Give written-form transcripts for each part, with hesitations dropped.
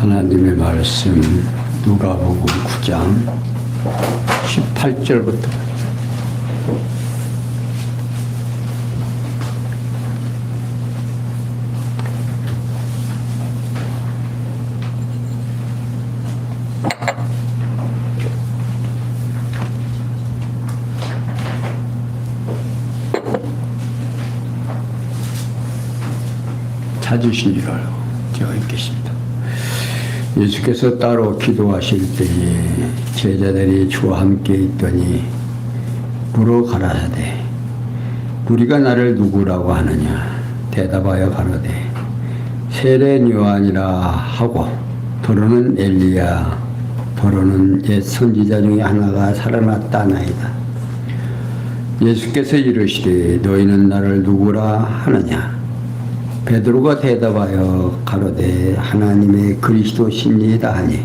하나님의 말씀 누가복음 9장 18절부터 찾으신 줄 알고 제가 읽겠습니다. 예수께서 따로 기도하실 때에 제자들이 주와 함께 있더니 물어 가라사대 우리가 나를 누구라고 하느냐 대답하여 가로되 세례 요한이라 하고 더러는 엘리야 더러는 옛 선지자 중에 하나가 살아났다 나이다. 예수께서 이르시되 너희는 나를 누구라 하느냐. 베드로가 대답하여 가로되 하나님의 그리스도시니이다 하니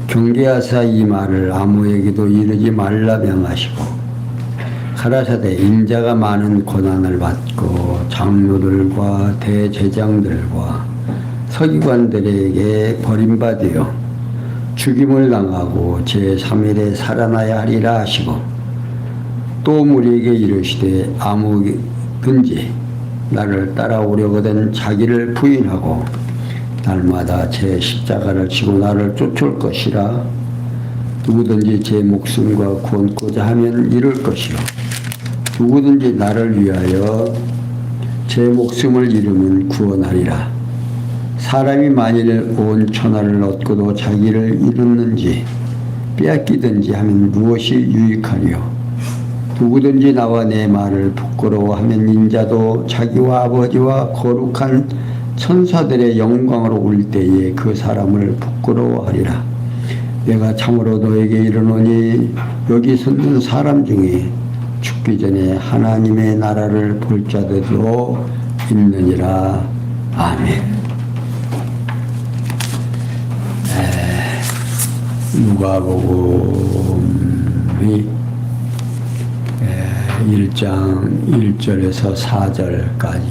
경계하사 이 말을 아무에게도 이르지 말라 명하시고 가라사대 인자가 많은 고난을 받고 장로들과 대제장들과 서기관들에게 버림받으여 죽임을 당하고 제3일에 살아나야 하리라 하시고 또 무리에게 이르시되 아무든지 나를 따라오려거든 자기를 부인하고 날마다 제 십자가를 지고 나를 쫓을 것이라. 누구든지 제 목숨과 구원코자 하면 이룰 것이요 누구든지 나를 위하여 제 목숨을 잃으면 구원하리라. 사람이 만일 온 천하를 얻고도 자기를 잃었는지 빼앗기든지 하면 무엇이 유익하리요. 누구든지 나와 내 말을 부끄러워하면 인자도 자기와 아버지와 거룩한 천사들의 영광으로 올 때에 그 사람을 부끄러워하리라. 내가 참으로 너에게 이르노니 여기 섰는 사람 중에 죽기 전에 하나님의 나라를 볼 자들도 있느니라. 아멘. 누가복음이 1장 1절에서 4절까지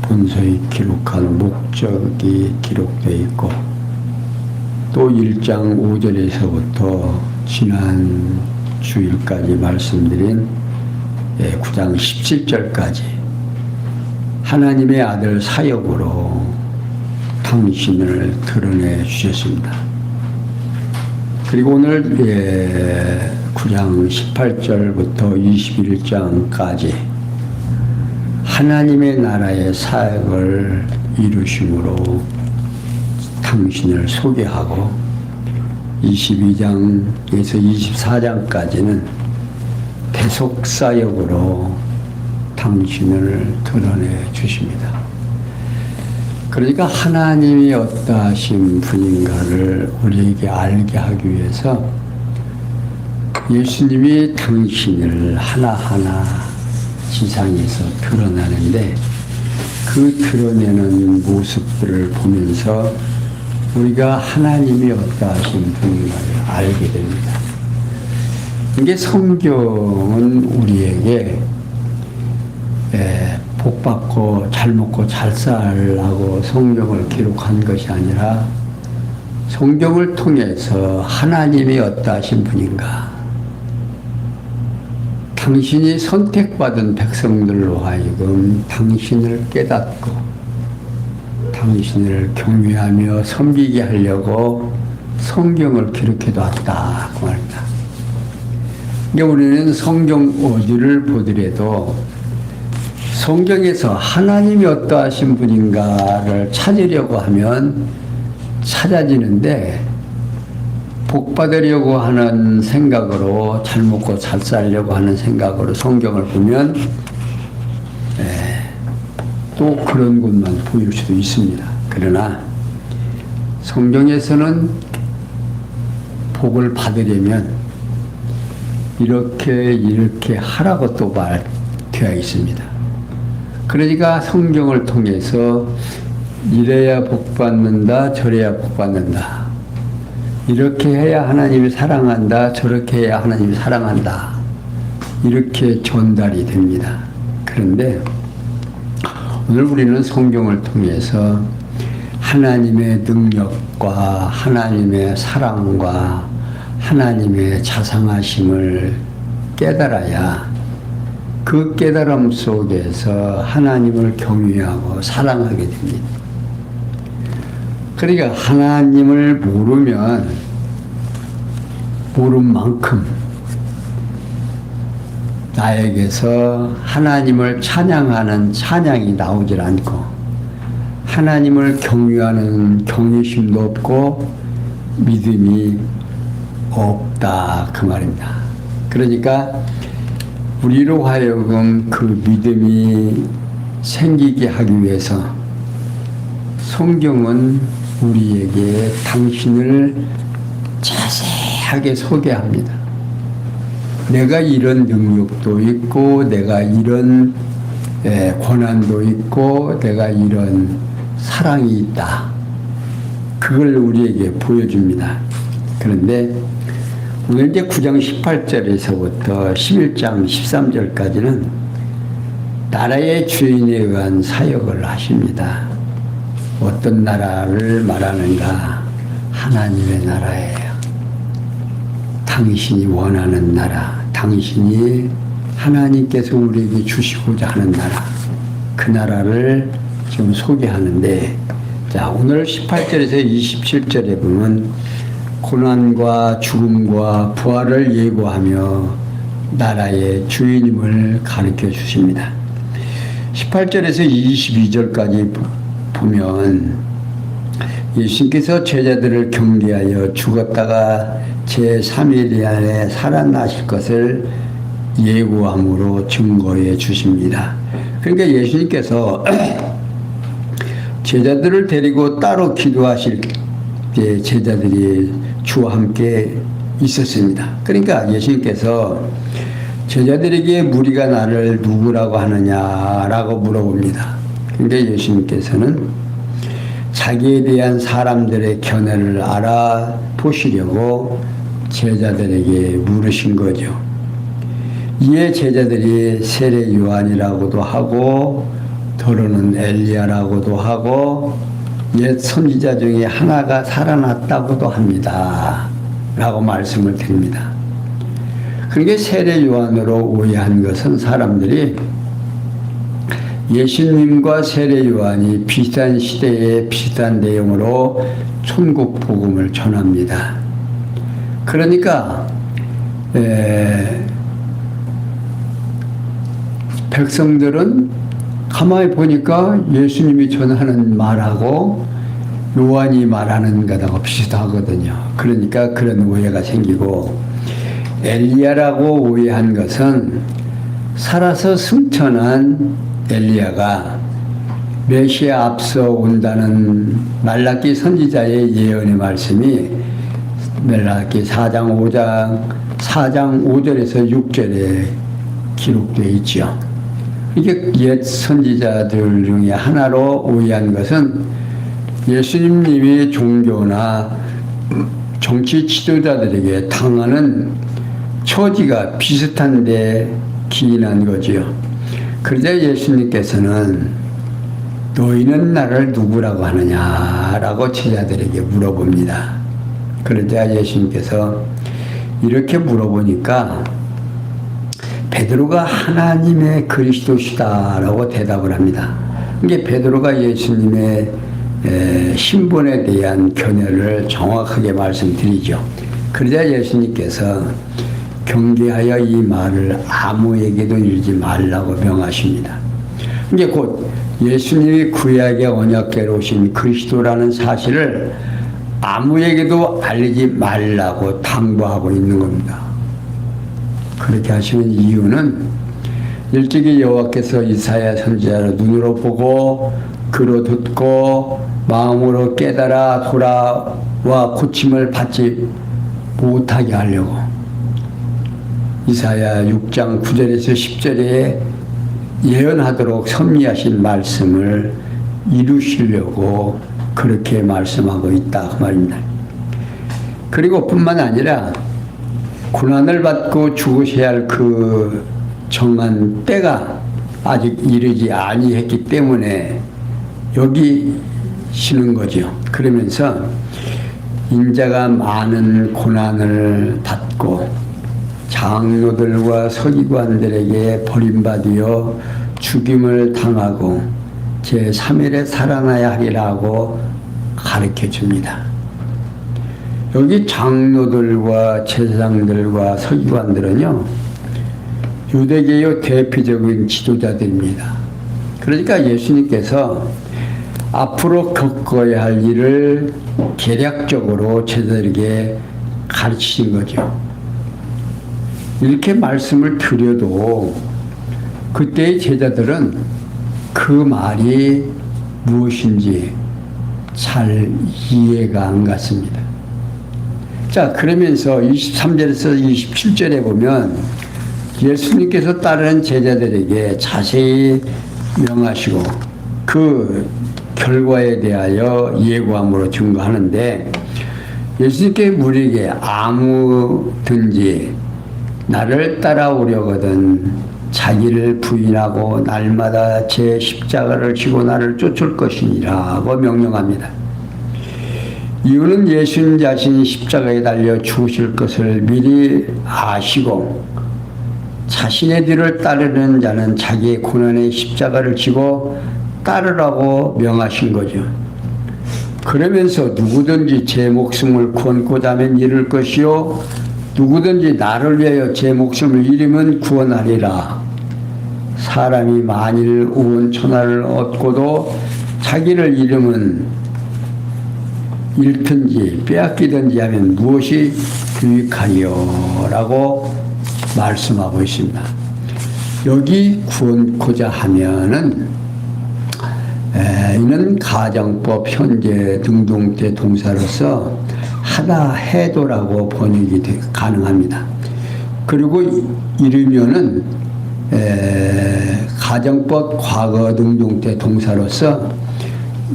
본서에 기록한 목적이 기록되어 있고 또 1장 5절에서부터 지난 주일까지 말씀드린 9장 17절까지 하나님의 아들 사역으로 당신을 드러내 주셨습니다. 그리고 오늘 9장 18절부터 21장까지 하나님의 나라의 사역을 이루심으로 당신을 소개하고 22장에서 24장까지는 대속사역으로 당신을 드러내 주십니다. 그러니까 하나님이 어떠하신 분인가를 우리에게 알게 하기 위해서 예수님이 당신을 하나하나 지상에서 드러나는데 그 드러내는 모습들을 보면서 우리가 하나님이 어떠하신 분인가를 알게 됩니다. 이게 성경은 우리에게 복받고 잘 먹고 잘 살라고 성경을 기록한 것이 아니라 성경을 통해서 하나님이 어떠하신 분인가 당신이 선택받은 백성들로 하여금 당신을 깨닫고 당신을 경외하며 섬기게 하려고 성경을 기록해 놨다 그 말입니다. 그러니까 우리는 성경 어디를 보더라도 성경에서 하나님이 어떠하신 분인가를 찾으려고 하면 찾아지는데 복받으려고 하는 생각으로 잘 먹고 잘 살려고 하는 생각으로 성경을 보면 또 그런 것만 보일 수도 있습니다. 그러나 성경에서는 복을 받으려면 이렇게 하라고 또 말되어 있습니다. 그러니까 성경을 통해서 이래야 복받는다 저래야 복받는다 이렇게 해야 하나님이 사랑한다 저렇게 해야 하나님이 사랑한다 이렇게 전달이 됩니다. 그런데 오늘 우리는 성경을 통해서 하나님의 능력과 하나님의 사랑과 하나님의 자상하심을 깨달아야 그 깨달음 속에서 하나님을 경외하고 사랑하게 됩니다. 그러니까 하나님을 모르면 모른 만큼 나에게서 하나님을 찬양하는 찬양이 나오질 않고 하나님을 경외하는 경외심도 없고 믿음이 없다 그 말입니다. 그러니까 우리로 하여금 그 믿음이 생기게 하기 위해서 성경은 우리에게 당신을 자세하게 소개합니다. 내가 이런 능력도 있고 내가 이런 고난도 있고 내가 이런 사랑이 있다. 그걸 우리에게 보여줍니다. 그런데 오늘 이제 9장 18절에서부터 11장 13절까지는 나라의 주인에 의한 사역을 하십니다. 어떤 나라를 말하는가? 하나님의 나라예요. 당신이 원하는 나라, 당신이 하나님께서 우리에게 주시고자 하는 나라, 그 나라를 지금 소개하는데, 자, 오늘 18절에서 27절에 보면 고난과 죽음과 부활을 예고하며 나라의 주인임을 가르쳐 주십니다. 18절에서 22절까지 보면 예수님께서 제자들을 경계하여 죽었다가 제3일 안에 살아나실 것을 예고함으로 증거해 주십니다. 그러니까 예수님께서 제자들을 데리고 따로 기도하실 때 제자들이 주와 함께 있었습니다. 그러니까 예수님께서 제자들에게 무리가 나를 누구라고 하느냐라고 물어봅니다. 그런데 예수님께서는 자기에 대한 사람들의 견해를 알아보시려고 제자들에게 물으신 거죠. 이에 제자들이 세례 요한이라고도 하고 더러는 엘리야라고도 하고 옛 선지자 중에 하나가 살아났다고도 합니다. 라고 말씀을 드립니다. 그러니까 세례 요한으로 오해한 것은 사람들이 예수님과 세례 요한이 비슷한 시대에 비슷한 내용으로 천국 복음을 전합니다. 그러니까 백성들은 가만히 보니까 예수님이 전하는 말하고 요한이 말하는 것하고 비슷하거든요. 그러니까 그런 오해가 생기고, 엘리야라고 오해한 것은 살아서 승천한 엘리야가 메시아 앞서 온다는 말라기 선지자의 예언의 말씀이 말라기 4장 5절에서 6절에 기록되어 있죠. 이게 옛 선지자들 중에 하나로 오해한 것은 예수님이 종교나 정치 지도자들에게 당하는 처지가 비슷한데 기인한 거지요. 그러자 예수님께서는 너희는 나를 누구라고 하느냐라고 제자들에게 물어봅니다. 그러자 예수님께서 이렇게 물어보니까 베드로가 하나님의 그리스도시다라고 대답을 합니다. 이게 베드로가 예수님의 신분에 대한 견해를 정확하게 말씀드리죠. 그러자 예수님께서 경계하여 이 말을 아무에게도 이르지 말라고 명하십니다. 이게 곧 예수님이 구약의 언약궤로 오신 그리스도라는 사실을 아무에게도 알리지 말라고 당부하고 있는 겁니다. 그렇게 하시는 이유는 일찍이 여호와께서 이사야 선지자를 눈으로 보고 귀로 듣고 마음으로 깨달아 돌아와 고침을 받지 못하게 하려고 이사야 6장 9절에서 10절에 예언하도록 섭리하신 말씀을 이루시려고 그렇게 말씀하고 있다 그 말입니다. 그리고 뿐만 아니라 고난을 받고 죽으셔야 할 그 정한 때가 아직 이르지 아니했기 때문에 여기 시는 거죠. 그러면서 인자가 많은 고난을 받고 장로들과 서기관들에게 버림받으여 죽임을 당하고 제3일에 살아나야 하리라고 가르쳐 줍니다. 여기 장로들과 제사장들과 서기관들은요, 유대계의 대표적인 지도자들입니다. 그러니까 예수님께서 앞으로 겪어야 할 일을 계략적으로 제자들에게 가르치신 거죠. 이렇게 말씀을 드려도 그때의 제자들은 그 말이 무엇인지 잘 이해가 안 갔습니다. 자, 그러면서 23절에서 27절에 보면 예수님께서 따르는 제자들에게 자세히 명하시고 그 결과에 대하여 예고함으로 증거하는데, 예수님께 우리에게 아무든지 나를 따라오려거든 자기를 부인하고 날마다 제 십자가를 지고 나를 쫓을 것이니라고 명령합니다. 이유는 예수님 자신이 십자가에 달려 죽으실 것을 미리 아시고 자신의 뒤를 따르는 자는 자기의 고난의 십자가를 지고 따르라고 명하신 거죠. 그러면서 누구든지 제 목숨을 구원고자 하면 잃을 것이요 누구든지 나를 위하여 제 목숨을 잃으면 구원하리라. 사람이 만일 온 천하를 얻고도 자기를 잃으면 잃든지 빼앗기든지 하면 무엇이 유익하리요? 라고 말씀하고 있습니다. 여기 구원코자 하면은 이는 가정법, 현재, 등등태 동사로서 하다 해도라고 번역이 가능합니다. 그리고 이르면은 가정법, 과거, 등등태 동사로서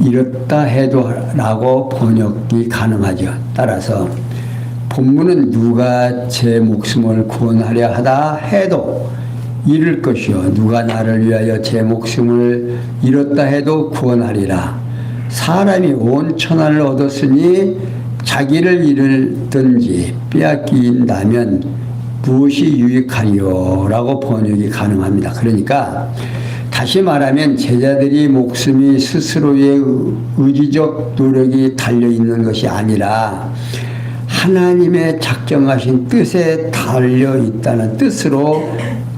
이렇다 해도라고 번역이 가능하죠. 따라서 본문은 누가 제 목숨을 구원하려 하다 해도 잃을 것이요 누가 나를 위하여 제 목숨을 잃었다 해도 구원하리라. 사람이 온 천하를 얻었으니 자기를 잃든지 빼앗긴다면 무엇이 유익하리요? 라고 번역이 가능합니다. 그러니까 다시 말하면 제자들이 목숨이 스스로의 의지적 노력이 달려있는 것이 아니라 하나님의 작정하신 뜻에 달려있다는 뜻으로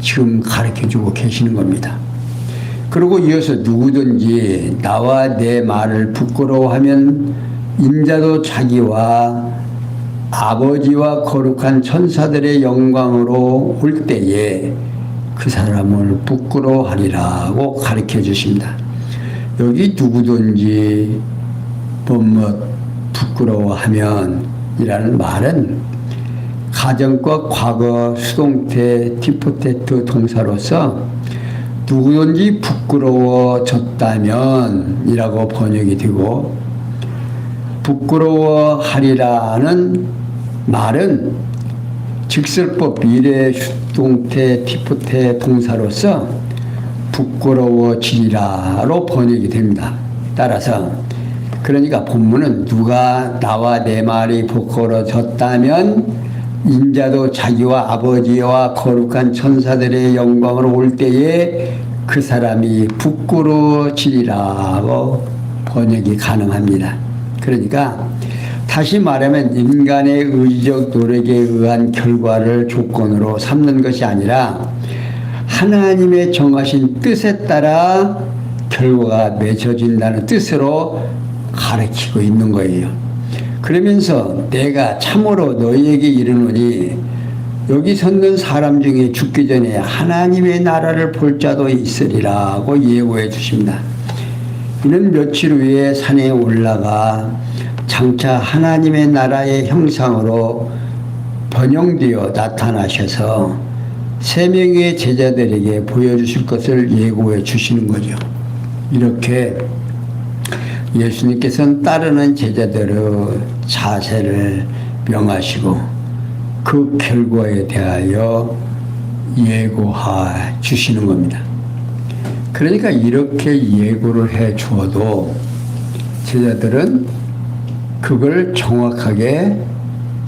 지금 가르쳐주고 계시는 겁니다. 그리고 이어서 누구든지 나와 내 말을 부끄러워하면 인자도 자기와 아버지와 거룩한 천사들의 영광으로 올 때에 그 사람을 부끄러워하리라고 가르쳐 주십니다. 여기 누구든지 부끄러워하면 이라는 말은 가정과 과거 수동태 디포테트 동사로서 누구든지 부끄러워졌다면 이라고 번역이 되고, 부끄러워하리라는 말은 직설법 미래 수동태 디포테 동사로서 부끄러워지리라로 번역이 됩니다. 따라서 그러니까 본문은 누가 나와 내 말이 부끄러워졌다면 인자도 자기와 아버지와 거룩한 천사들의 영광으로 올 때에 그 사람이 부끄러워지리라고 번역이 가능합니다. 그러니까 다시 말하면 인간의 의지적 노력에 의한 결과를 조건으로 삼는 것이 아니라 하나님의 정하신 뜻에 따라 결과가 맺어진다는 뜻으로 가르치고 있는 거예요. 그러면서 내가 참으로 너희에게 이르노니 여기 섰는 사람 중에 죽기 전에 하나님의 나라를 볼 자도 있으리라고 예고해 주십니다. 이는 며칠 후에 산에 올라가 장차 하나님의 나라의 형상으로 번영되어 나타나셔서 세 명의 제자들에게 보여주실 것을 예고해 주시는 거죠. 이렇게 예수님께서는 따르는 제자들의 자세를 명하시고 그 결과에 대하여 예고해 주시는 겁니다. 그러니까 이렇게 예고를 해 주어도 제자들은 그걸 정확하게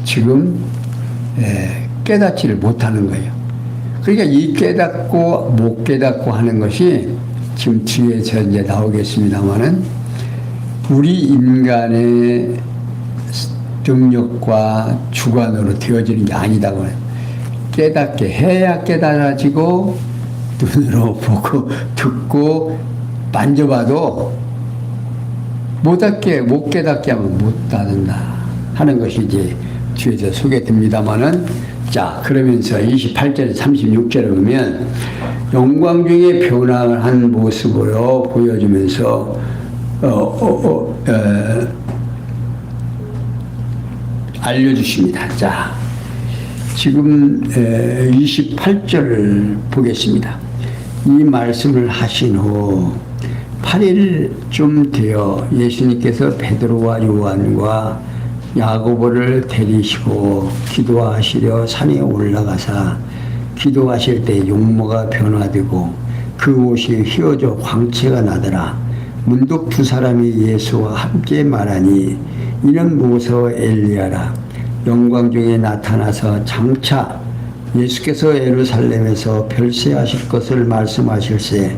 지금 깨닫지를 못하는 거예요. 그러니까 이 깨닫고 못 깨닫고 하는 것이 지금 뒤에서 이제 나오겠습니다만은 우리 인간의 능력과 주관으로 되어지는 게 아니다고 해요. 깨닫게 해야 깨달아지고 눈으로 보고 듣고 만져봐도 못 깨닫게 하면 못 닫는다 하는 것이 이제 뒤에서 소개됩니다만은 자, 그러면서 28절, 36절에 보면 영광 중에 변화한 모습으로 보여주면서 알려주십니다. 자, 지금 28절을 보겠습니다. 이 말씀을 하신 후 8일쯤 되어 예수님께서 베드로와 요한과 야고보를 데리시고 기도하시려 산에 올라가사 기도하실 때 용모가 변화되고 그 옷이 휘어져 광채가 나더라. 문득 두 사람이 예수와 함께 말하니 이는 모세 엘리야라. 영광 중에 나타나서 장차 예수께서 예루살렘에서 별세하실 것을 말씀하실세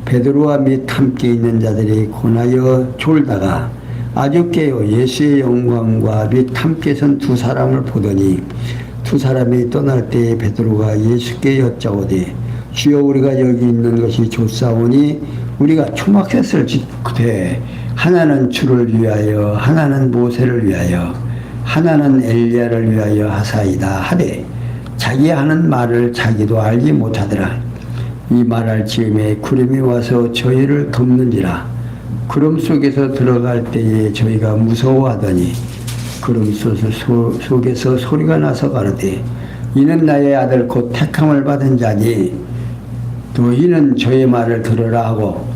베드로와 및 함께 있는 자들이 고나여 졸다가 아주 깨어 예수의 영광과 및 함께 선 두 사람을 보더니 두 사람이 떠날 때에 베드로가 예수께 여짜오되 주여 우리가 여기 있는 것이 좋사오니 우리가 초막셋을 짓되 하나는 주를 위하여 하나는 모세를 위하여 하나는 엘리야를 위하여 하사이다 하되 자기 하는 말을 자기도 알지 못하더라. 이 말할 즈음에 구름이 와서 저희를 덮는지라. 구름 속에서 들어갈 때에 저희가 무서워하더니 구름 속에서 소리가 나서 가로되 이는 나의 아들 곧 택함을 받은 자니 너희는 저의 말을 들으라 하고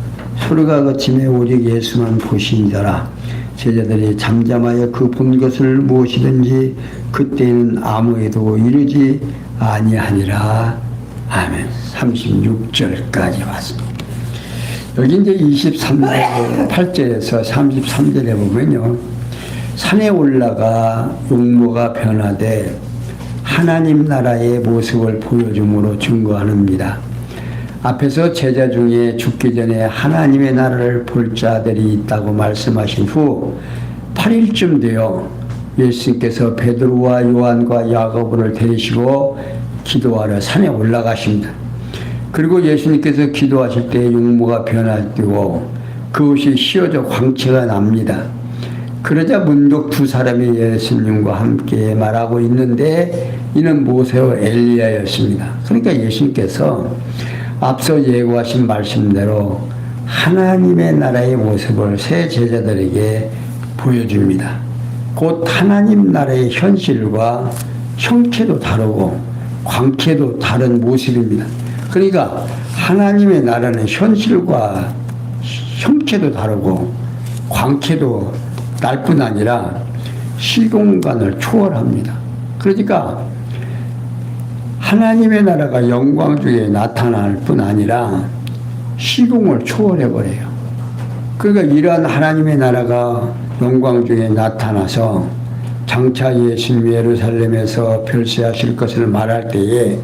소리가 그침에 오직 예수만 보시니더라. 제자들이 잠잠하여 그 본 것을 무엇이든지 그때는 아무에도 이르지 아니하니라. 아멘. 36절까지 왔습니다. 여기 이제 28절에서 33절에 보면요. 산에 올라가 용모가 변화돼 하나님 나라의 모습을 보여줌으로 증거합니다. 앞에서 제자 중에 죽기 전에 하나님의 나라를 볼 자들이 있다고 말씀하신 후 8일쯤 되어 예수님께서 베드로와 요한과 야고보를 데리시고 기도하러 산에 올라가십니다. 그리고 예수님께서 기도하실 때 용모가 변화되고 그것이 휘어져 광채가 납니다. 그러자 문득 두 사람이 예수님과 함께 말하고 있는데 이는 모세와 엘리야였습니다. 그러니까 예수님께서 앞서 예고하신 말씀대로 하나님의 나라의 모습을 새 제자들에게 보여줍니다. 곧 하나님 나라의 현실과 형태도 다르고 광채도 다른 모습입니다. 그러니까 하나님의 나라는 현실과 형태도 다르고 광채도 날 뿐 아니라 시공간을 초월합니다. 그러니까 하나님의 나라가 영광 중에 나타날 뿐 아니라 시공을 초월해버려요. 그러니까 이러한 하나님의 나라가 영광 중에 나타나서 장차 예수님 예루살렘에서 별세하실 것을 말할 때에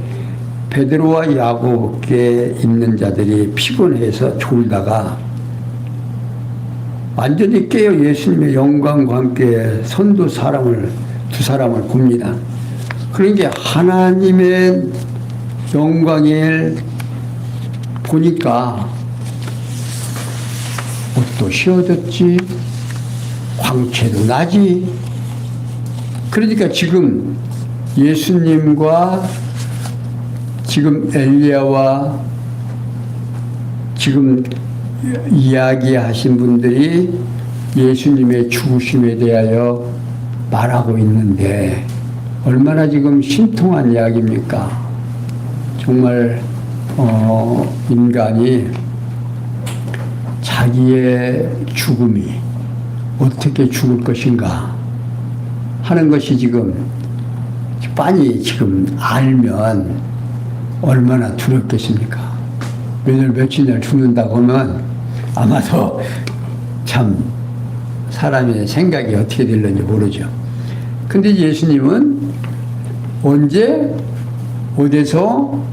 베드로와 야고보께 있는 자들이 피곤해서 졸다가 완전히 깨어 예수님의 영광과 함께 두 사람을 봅니다. 그러니까 하나님의 영광을 보니까 옷도 휘어졌지, 광채도 나지. 그러니까 지금 예수님과 지금 엘리야와 지금 이야기하신 분들이 예수님의 죽으심에 대하여 말하고 있는데 얼마나 지금 신통한 이야기입니까? 정말 인간이 자기의 죽음이 어떻게 죽을 것인가 하는 것이 지금 빤히 지금 알면 얼마나 두렵겠습니까? 며칠 죽는다고 하면 아마도 참 사람의 생각이 어떻게 될는지 모르죠. 근데 예수님은 언제 어디서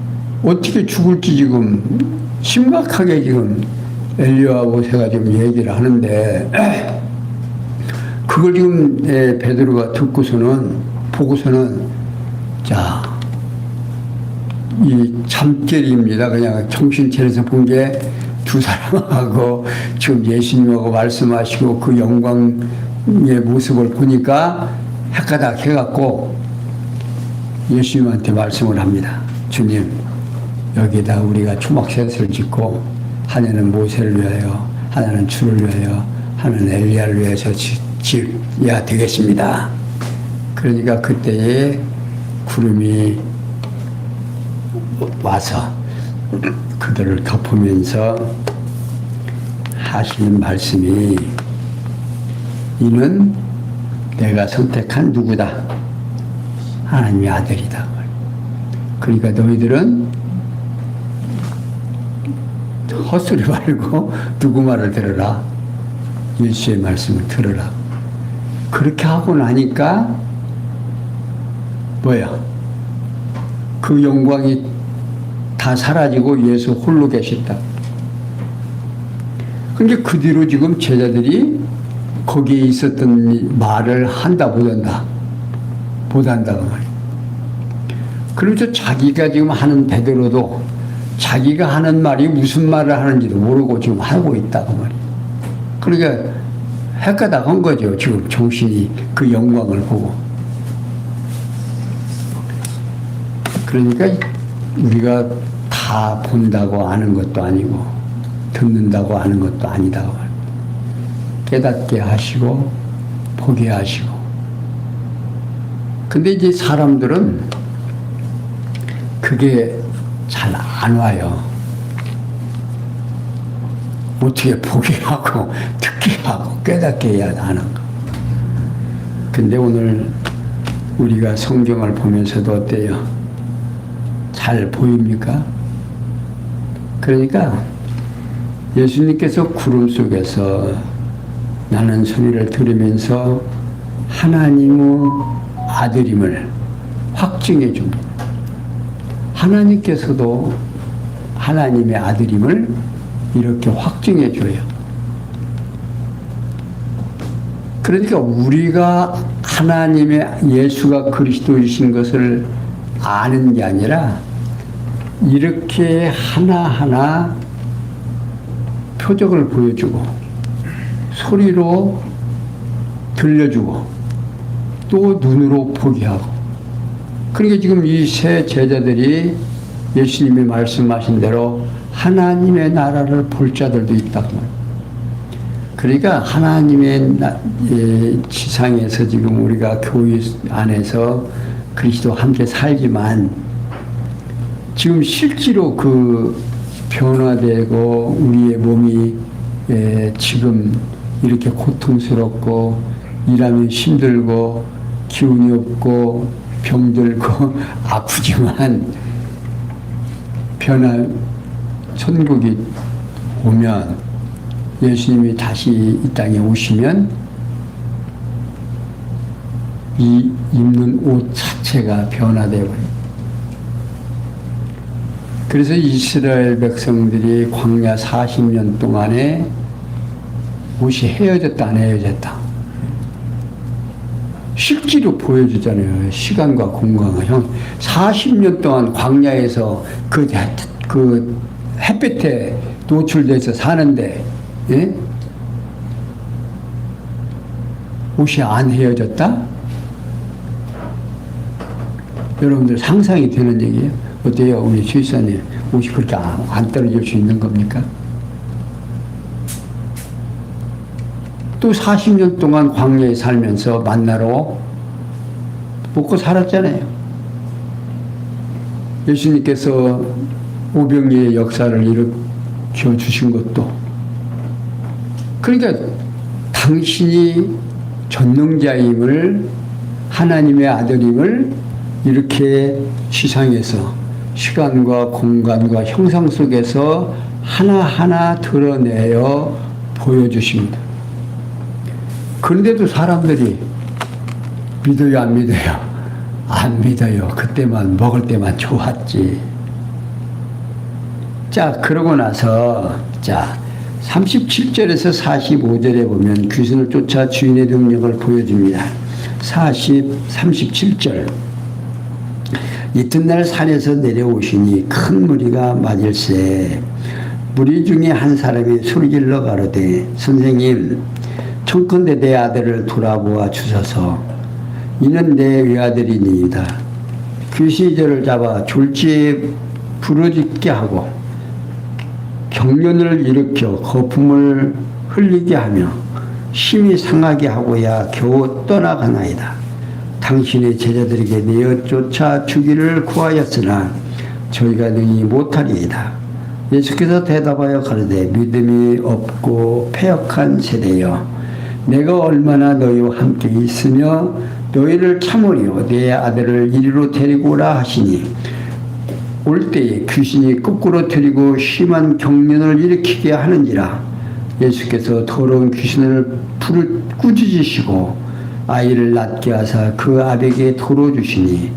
어떻게 죽을지 지금 심각하게 지금 엘리야와 모세가 지금 얘기를 하는데 그걸 지금 베드로가 듣고서는 보고서는 자, 이 잠결입니다. 그냥 정신 차려서 본 게 두 사람하고 지금 예수님하고 말씀하시고 그 영광의 모습을 보니까 헷가닥 해갖고 예수님한테 말씀을 합니다. 주님, 여기다 우리가 초막셋을 짓고 하나는 모세를 위하여, 하나는 주를 위하여, 하나는 엘리야를 위해서 지어야 되겠습니다. 그러니까 그때에 구름이 와서 그들을 덮으면서 하시는 말씀이 이는 내가 선택한 누구다. 하나님의 아들이다. 그러니까 너희들은 헛소리 말고 누구 말을 들으라. 예수의 말씀을 들으라. 그렇게 하고 나니까 뭐야? 그 영광이 다 사라지고 예수 홀로 계셨다. 그러니까 그 뒤로 지금 제자들이 거기에 있었던 말을 한다 못한다. 못한다고 말이야. 그러면서 자기가 지금 하는 베드로도 자기가 하는 말이 무슨 말을 하는지도 모르고 지금 하고 있다고 말이야. 그러니까 헷가닥 한 거죠. 지금 정신이 그 영광을 보고. 그러니까 우리가 다 본다고 아는 것도 아니고 듣는다고 아는 것도 아니다. 깨닫게 하시고 보게 하시고. 근데 이제 사람들은 그게 잘 안 와요. 어떻게 보게 하고 듣게 하고 깨닫게 해야 하는 거. 근데 오늘 우리가 성경을 보면서도 어때요? 잘 보입니까? 그러니까 예수님께서 구름 속에서 나는 소리를 들으면서 하나님의 아들임을 확증해 줍니다. 하나님께서도 하나님의 아들임을 이렇게 확증해 줘요. 그러니까 우리가 하나님의 예수가 그리스도이신 것을 아는 게 아니라 이렇게 하나하나 표적을 보여주고 소리로 들려주고 또 눈으로 보게 하고. 그러니까 지금 이 세 제자들이 예수님이 말씀하신 대로 하나님의 나라를 볼 자들도 있다고 말합니다. 그러니까 하나님의 지상에서 지금 우리가 교회 안에서 그리스도와 함께 살지만 지금 실제로 그 변화되고 우리의 몸이 지금 이렇게 고통스럽고 일하면 힘들고 기운이 없고 병들고 아프지만 변화 천국이 오면 예수님이 다시 이 땅에 오시면 이 입는 옷 자체가 변화되고 그래서 이스라엘 백성들이 광야 40년 동안에 옷이 헤어졌다 안 헤어졌다 실제로 보여주잖아요. 시간과 공간과 40년 동안 광야에서 그 햇볕에 노출돼서 사는데 예? 옷이 안 헤어졌다? 여러분들 상상이 되는 얘기예요. 어때요? 우리 주의사님 옷이 그렇게 안 떨어질 수 있는 겁니까? 또 40년 동안 광야에 살면서 만나러 먹고 살았잖아요. 예수님께서 오병이의 역사를 일으켜 주신 것도 그러니까 당신이 전능자임을 하나님의 아들임을 이렇게 시상에서 시간과 공간과 형상 속에서 하나하나 드러내어 보여주십니다. 그런데도 사람들이 믿어요, 안 믿어요? 안 믿어요. 그때만, 먹을 때만 좋았지. 자, 그러고 나서, 자, 37절에서 45절에 보면 귀신을 쫓아 주인의 능력을 보여줍니다. 37절. 이튿날 산에서 내려오시니 큰 무리가 맞을세. 무리 중에 한 사람이 소리질러 가로되, 선생님, 청컨대 내 아들을 돌아보아 주소서. 이는 내 외아들이니이다. 귀신이 저를 잡아 졸지에 부르짖게 하고 경련을 일으켜 거품을 흘리게 하며 심히 상하게 하고야 겨우 떠나가나이다. 당신의 제자들에게 내어 쫓아 주기를 구하였으나 저희가 능히 못하리이다. 예수께서 대답하여 가로되, 믿음이 없고 패역한 세대여, 내가 얼마나 너희와 함께 있으며 너희를 참으리요 내 아들을 이리로 데리고 오라 하시니 올 때에 귀신이 거꾸로 데리고 심한 경련을 일으키게 하는지라. 예수께서 더러운 귀신을 꾸짖으시고 아이를 낫게 하사 그 아비에게 도로 주시니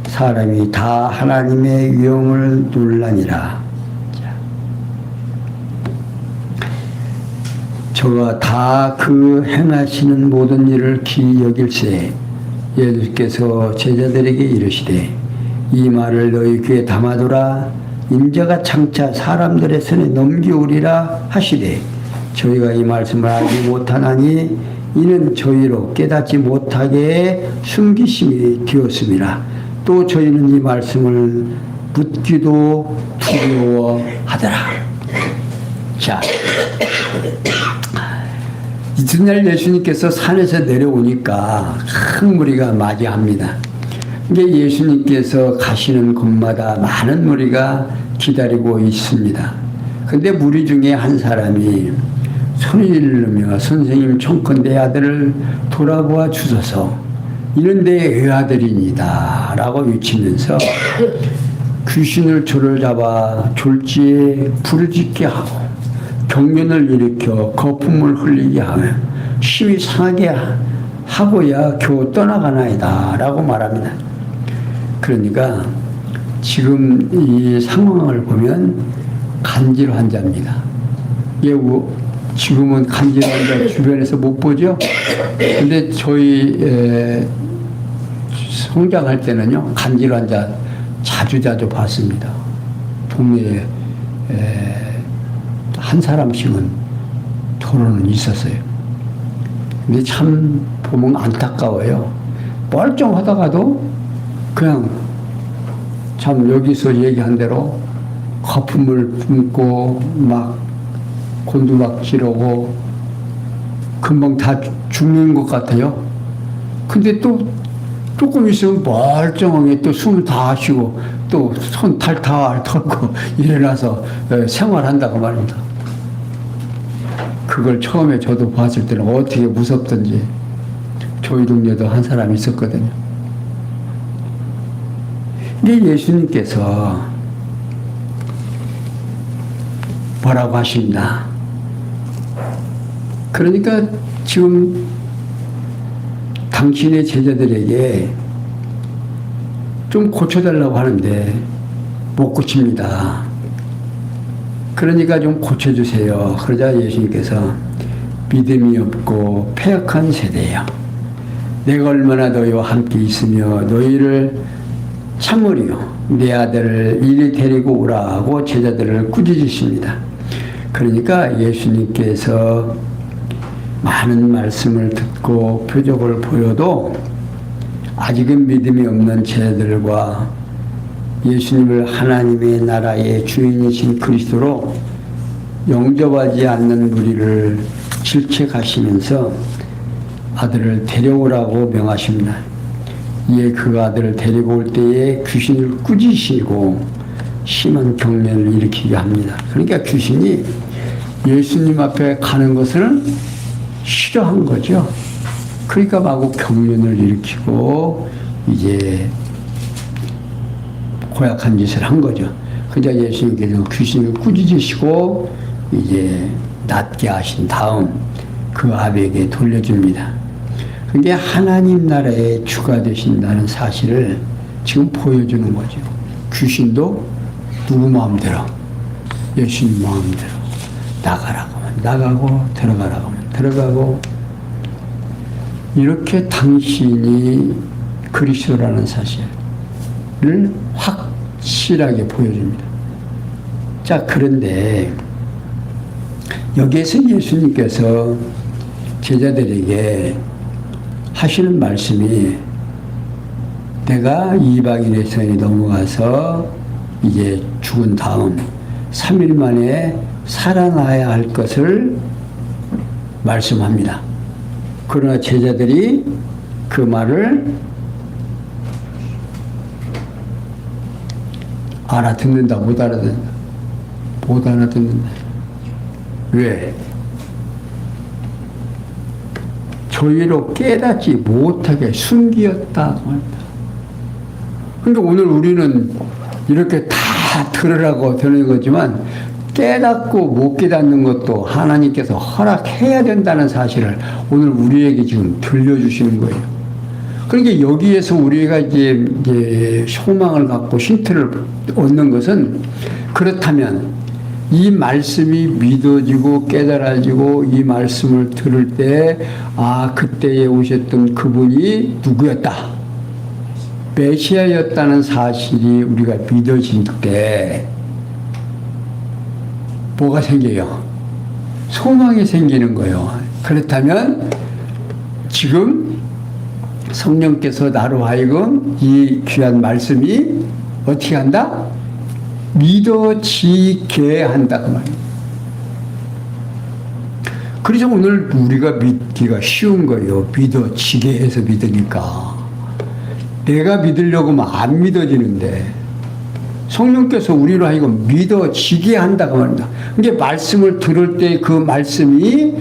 사람이 다 하나님의 위엄을 놀라니라. 저가 다 그 행하시는 모든 일을 기이 여길세. 예수께서 제자들에게 이르시되, 이 말을 너희 귀에 담아두라. 인자가 장차 사람들의 손에 넘기우리라 하시되, 저희가 이 말씀을 알지 못하나니 이는 저희로 깨닫지 못하게 숨기심이 되었습니다. 또 저희는 이 말씀을 묻기도 두려워하더라. 자, 이튿날 예수님께서 산에서 내려오니까 큰 무리가 맞이합니다. 이게 예수님께서 가시는 곳마다 많은 무리가 기다리고 있습니다. 근데 무리 중에 한 사람이 소리를 며 선생님 청컨대 아들을 돌아보아 주소서. 이는 내 외아들이니다 라고 외치면서 귀신을 저를 잡아 졸지에 부르짖게 하고 경련을 일으켜 거품을 흘리게 하며 심히 상하게 하고야 겨우 떠나가나이다 라고 말합니다. 그러니까 지금 이 상황을 보면 간질 환자입니다. 지금은 간질 환자 주변에서 못 보죠. 근데 저희 성장할 때는요 간질 환자 자주 봤습니다. 동네에 한 사람씩은 토론은 있었어요. 근데 참 보면 안타까워요. 멀쩡하다가도 그냥 참 여기서 얘기한 대로 거품을 뿜고 막 곤두박질하고 금방 다 죽는 것 같아요. 근데 또 조금 있으면 멀쩡하게 또 숨을 다 쉬고 또 손 탈탈 털고 일어나서 생활한다고 말입니다. 그걸 처음에 저도 봤을 때는 어떻게 무섭던지. 저희 동네도 한 사람이 있었거든요. 근데 예수님께서 뭐라고 하십니다. 그러니까 지금 당신의 제자들에게 좀 고쳐달라고 하는데 못 고칩니다. 그러니까 좀 고쳐주세요. 그러자 예수님께서 믿음이 없고 패역한 세대여, 내가 얼마나 너희와 함께 있으며 너희를 참으리요 내 아들을 이리 데리고 오라고 제자들을 꾸짖으십니다. 그러니까 예수님께서 많은 말씀을 듣고 표적을 보여도 아직은 믿음이 없는 제자들과 예수님을 하나님의 나라의 주인이신 그리스도로 영접하지 않는 무리를 질책하시면서 아들을 데려오라고 명하십니다. 이에 그 아들을 데리고 올 때에 귀신을 꾸짖으시고 심한 경련을 일으키게 합니다. 그러니까 귀신이 예수님 앞에 가는 것을 싫어한 거죠. 그러니까 마구 경련을 일으키고 이제 고약한 짓을 한 거죠. 그러니까 예수님께서 귀신을 꾸짖으시고 이제 낫게 하신 다음 그 아비에게 돌려줍니다. 그게 하나님 나라의 주가 되신다는 사실을 지금 보여주는 거죠. 귀신도 누구 마음대로, 예수님 마음대로 나가라고 하면 나가고 들어가라고 하면 들어가고, 이렇게 당신이 그리스도라는 사실을 확실하게 보여줍니다. 자, 그런데 여기에서 예수님께서 제자들에게 하시는 말씀이, 내가 이방인의 성에 넘어가서 이제 죽은 다음 3일 만에 살아나야 할 것을 말씀합니다. 그러나 제자들이 그 말을 알아듣는다, 못 알아듣는다. 못 알아듣는다. 왜? 저희로 깨닫지 못하게 숨기었다. 그러니까 오늘 우리는 이렇게 다 들으라고 되는 거지만, 깨닫고 못 깨닫는 것도 하나님께서 허락해야 된다는 사실을 오늘 우리에게 지금 들려주시는 거예요. 그러니까 여기에서 우리가 이제 소망을 갖고 힌트를 얻는 것은, 그렇다면 이 말씀이 믿어지고 깨달아지고 이 말씀을 들을 때, 아, 그때에 오셨던 그분이 누구였다, 메시아였다는 사실이 우리가 믿어질 때 뭐가 생겨요? 소망이 생기는 거예요. 그렇다면 지금 성령께서 나로 하여금 이 귀한 말씀이 어떻게 한다? 믿어지게 한다, 그 말이에요. 그래서 오늘 우리가 믿기가 쉬운 거예요. 믿어지게 해서 믿으니까. 내가 믿으려고 하면 안 믿어지는데, 성령께서 우리로 하여금 믿어지게 한다고 합니다. 그러니까 말씀을 들을 때 그 말씀이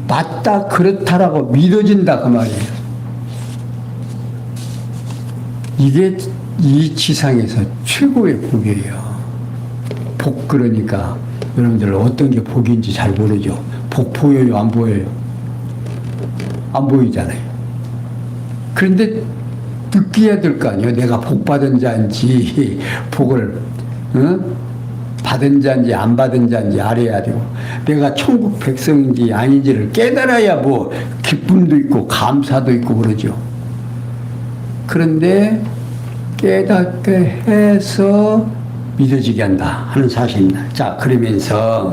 맞다, 그렇다라고 믿어진다, 그 말이에요. 이게 이 지상에서 최고의 복이에요. 복, 그러니까 여러분들 어떤 게 복인지 잘 모르죠. 복 보여요, 안 보여요? 안 보이잖아요. 그런데 느껴야 될 거 아니에요. 내가 복 받은 자인지, 복을 받은 자인지 안 받은 자인지 알아야 되고, 내가 천국 백성인지 아닌지를 깨달아야 뭐 기쁨도 있고 감사도 있고 그러죠. 그런데 깨닫게 해서 믿어지게 한다 하는 사실입니다. 자, 그러면서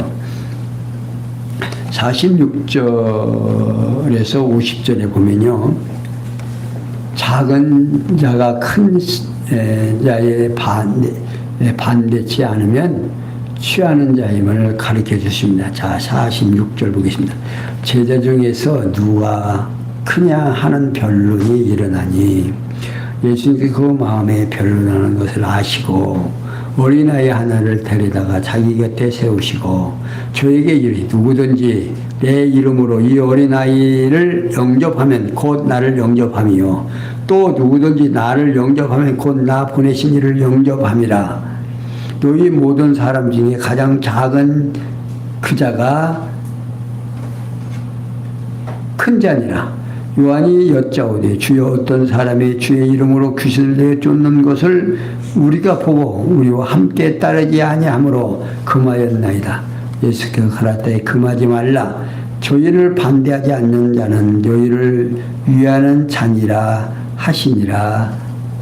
46절에서 50절에 보면요, 작은 자가 큰 자의 반대치 않으면 취하는 자임을 가르쳐 주십니다. 자, 46절 보겠습니다. 제자 중에서 누가 크냐 하는 변론이 일어나니, 예수님께서 그 마음에 변론하는 것을 아시고 어린아이 하나를 데려다가 자기 곁에 세우시고 저에게 이르니, 누구든지 내 이름으로 이 어린아이를 영접하면 곧 나를 영접함이요, 또 누구든지 나를 영접하면 곧 나 보내신 이를 영접함이라. 너희 모든 사람 중에 가장 작은 그 자가 큰 자니라. 요한이 여짜오되, 주여 어떤 사람이 주의 이름으로 귀신을 내쫓는 것을 우리가 보고 우리와 함께 따르지 아니하므로 금하였나이다. 예수께서 가라사대 금하지 말라. 저희를 반대하지 않는 자는 너희를 위하는 자니라 하시니라.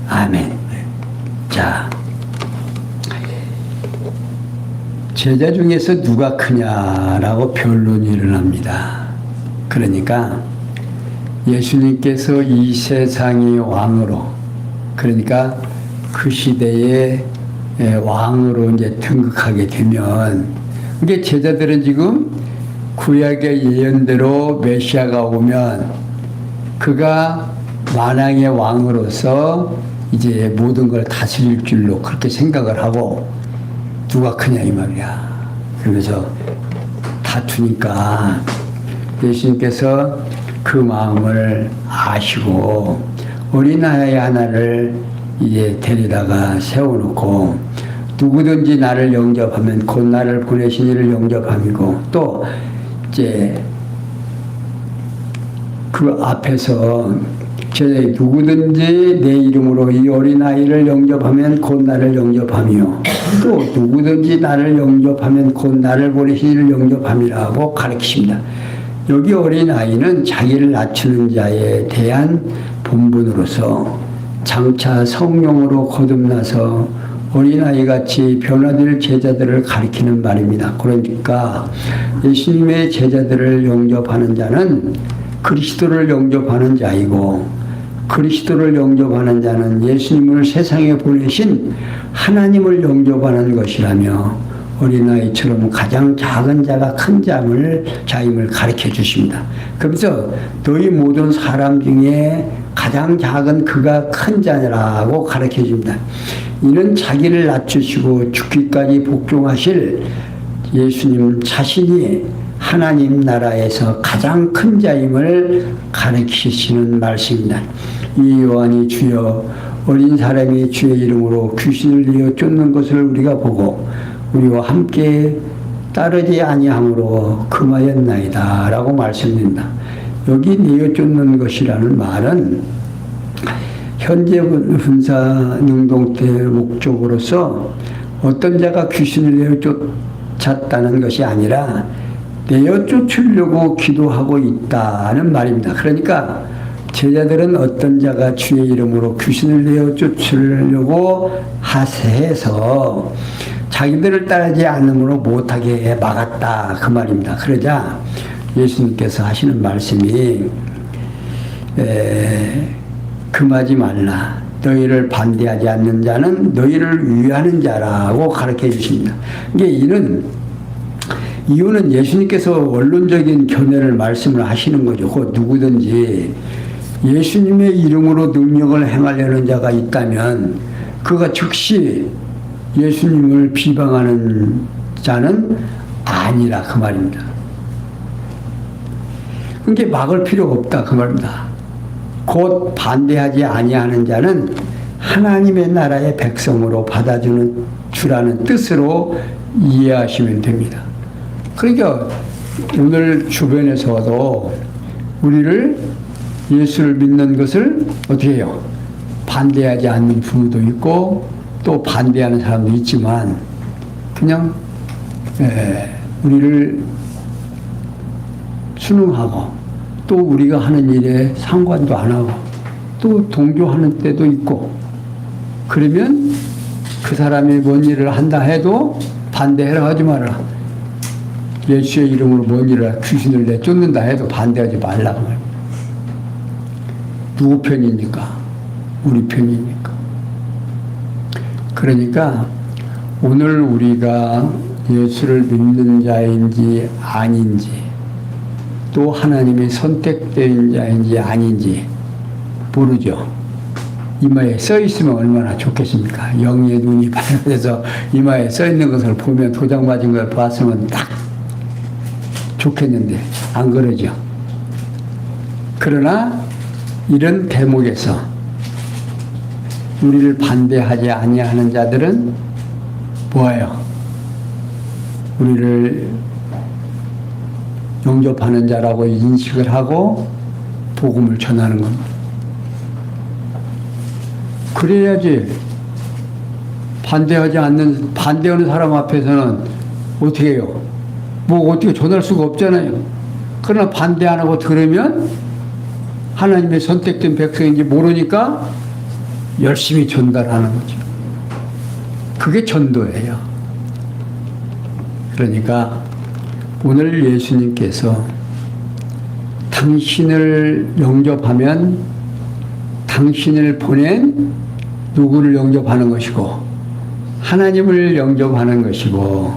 아멘. 자, 제자 중에서 누가 크냐라고 변론이 일어납니다. 그러니까 예수님께서 이 세상의 왕으로, 그러니까 그 시대의 왕으로 이제 등극하게 되면, 이게 제자들은 지금 구약의 예언대로 메시아가 오면 그가 만왕의 왕으로서 이제 모든 걸 다스릴 줄로 그렇게 생각을 하고, 누가 크냐 이 말이야. 그러면서 다투니까 예수님께서 그 마음을 아시고 어린아이 하나를 이제 데리다가 세워놓고, 누구든지 나를 영접하면 곧 나를 보내신 이를 영접함이고, 또 이제 그 앞에서 제자들이 누구든지 내 이름으로 이 어린아이를 영접하면 곧 나를 영접하며 또 누구든지 나를 영접하면 곧 나를 보내신 이를 영접함이라고 가르치십니다. 여기 어린아이는 자기를 낮추는 자에 대한 본분으로서 장차 성령으로 거듭나서 어린아이같이 변화될 제자들을 가리키는 말입니다. 그러니까 예수님의 제자들을 영접하는 자는 그리스도를 영접하는 자이고 그리스도를 영접하는 자는 예수님을 세상에 보내신 하나님을 영접하는 것이라며 어린아이처럼 가장 작은 자가 큰 자임을 가르쳐 주십니다. 그래서 너희 모든 사람 중에 가장 작은 그가 큰 자라고 가르쳐 줍니다. 이는 자기를 낮추시고 죽기까지 복종하실 예수님 자신이 하나님 나라에서 가장 큰 자임을 가르치시는 말씀입니다. 이 요한이 주여 어린 사람이 주의 이름으로 귀신을 내어 쫓는 것을 우리가 보고 우리와 함께 따르지 아니함으로 금하였나이다 라고 말씀드립니다. 여기 내어 쫓는 것이라는 말은 현재 군사 능동 때 목적으로서 어떤 자가 귀신을 내어 쫓았다는 것이 아니라 내어 쫓으려고 기도하고 있다는 말입니다. 그러니까 제자들은 어떤 자가 주의 이름으로 귀신을 내어 쫓으려고 해서 자기들을 따르지 않음으로 못하게 막았다 그 말입니다. 그러자 예수님께서 하시는 말씀이 금하지 말라. 너희를 반대하지 않는 자는 너희를 위하는 자라고 가르쳐 주십니다. 이유는 예수님께서 원론적인 견해를 말씀을 하시는 거죠. 곧 누구든지 예수님의 이름으로 능력을 행하려는 자가 있다면 그가 즉시 예수님을 비방하는 자는 아니라 그 말입니다. 그러니까 막을 필요가 없다 그 말입니다. 곧 반대하지 아니하는 자는 하나님의 나라의 백성으로 받아주는 주라는 뜻으로 이해하시면 됩니다. 그러니까 오늘 주변에서도 우리를 예수를 믿는 것을 어떻게 해요? 반대하지 않는 부모도 있고 또 반대하는 사람도 있지만 그냥 우리를 순응하고 또 우리가 하는 일에 상관도 안 하고 또 동조하는 때도 있고 그러면 그 사람이 뭔 일을 한다 해도 반대해라 하지 마라. 예수의 이름으로 뭔 일을 귀신을 내쫓는다 해도 반대하지 말라고 말입니다. 누구 편입니까? 우리 편이니까. 그러니까 오늘 우리가 예수를 믿는 자인지 아닌지 또 하나님이 선택된 자인지 아닌지 모르죠. 이마에 써 있으면 얼마나 좋겠습니까? 영의 눈이 밝아져서 이마에 써 있는 것을 보면 도장 맞은 걸 봤으면 딱 좋겠는데 안 그러죠. 그러나 이런 대목에서 우리를 반대하지 아니하는 자들은 뭐예요? 우리를 영접하는 자라고 인식을 하고 복음을 전하는 겁니다. 그래야지 반대하는 사람 앞에서는 어떻게 해요? 뭐 어떻게 전할 수가 없잖아요. 그러나 반대 안 하고 들으면 하나님의 선택된 백성인지 모르니까 열심히 전달하는 거죠. 그게 전도예요. 그러니까 오늘 예수님께서 당신을 영접하면 당신을 보낸 누구를 영접하는 것이고 하나님을 영접하는 것이고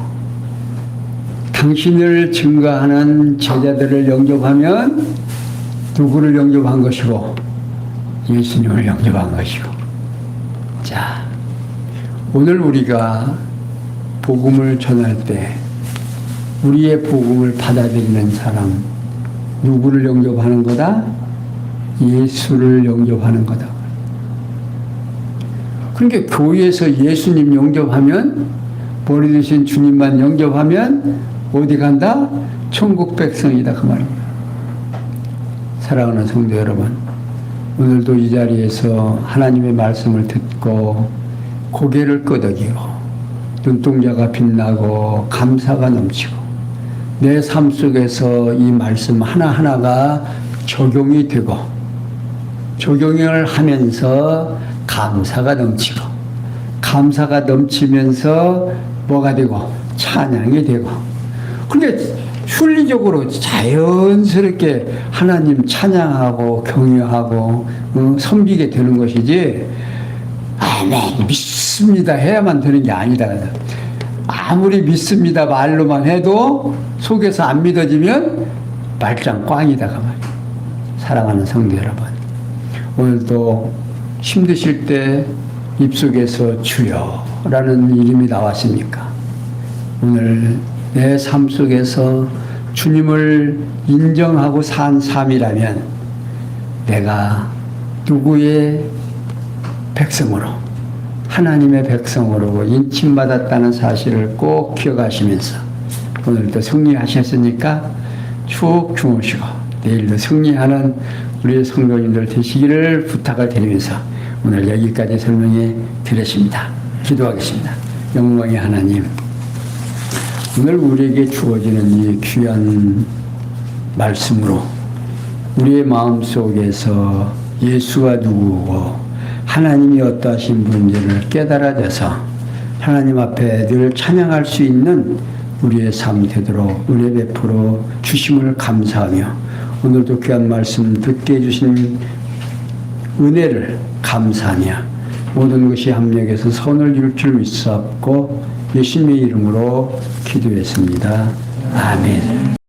당신을 증거하는 제자들을 영접하면 누구를 영접한 것이고 예수님을 영접한 것이고. 자, 오늘 우리가 복음을 전할 때 우리의 복음을 받아들이는 사람 누구를 영접하는 거다? 예수를 영접하는 거다. 그러니까 교회에서 예수님 영접하면 머리 대신 주님만 영접하면 어디 간다? 천국 백성이다 그 말입니다. 사랑하는 성도 여러분, 오늘도 이 자리에서 하나님의 말씀을 듣고 고개를 끄덕이고 눈동자가 빛나고 감사가 넘치고 내 삶 속에서 이 말씀 하나하나가 적용이 되고 적용을 하면서 감사가 넘치고 감사가 넘치면서 뭐가 되고 찬양이 되고 근데 순리적으로 자연스럽게 하나님 찬양하고 경외하고 섬기게 되는 것이지 아멘 믿습니다 해야만 되는 게 아니다. 아무리 믿습니다 말로만 해도 속에서 안 믿어지면 말짱 꽝이다 그 말이에요. 사랑하는 성도 여러분, 오늘도 힘드실 때 입속에서 주여라는 이름이 나왔습니까? 오늘 내 삶 속에서 주님을 인정하고 산 삶이라면 내가 누구의 백성으로 하나님의 백성으로 인침받았다는 사실을 꼭 기억하시면서 오늘도 승리하셨으니까 쭉 주무시고 내일도 승리하는 우리 성도님들 되시기를 부탁을 드리면서 오늘 여기까지 설명해 드렸습니다. 기도하겠습니다. 영광의 하나님, 오늘 우리에게 주어지는 이 귀한 말씀으로 우리의 마음속에서 예수가 누구고 하나님이 어떠하신 분인지를 깨달아져서 하나님 앞에 늘 찬양할 수 있는 우리의 삶이 되도록 은혜 베풀어 주심을 감사하며 오늘도 귀한 말씀 듣게 해주신 은혜를 감사하며 모든 것이 합력해서 선을 이룰 줄 믿사옵고 예수님의 이름으로 기도했습니다. 아멘.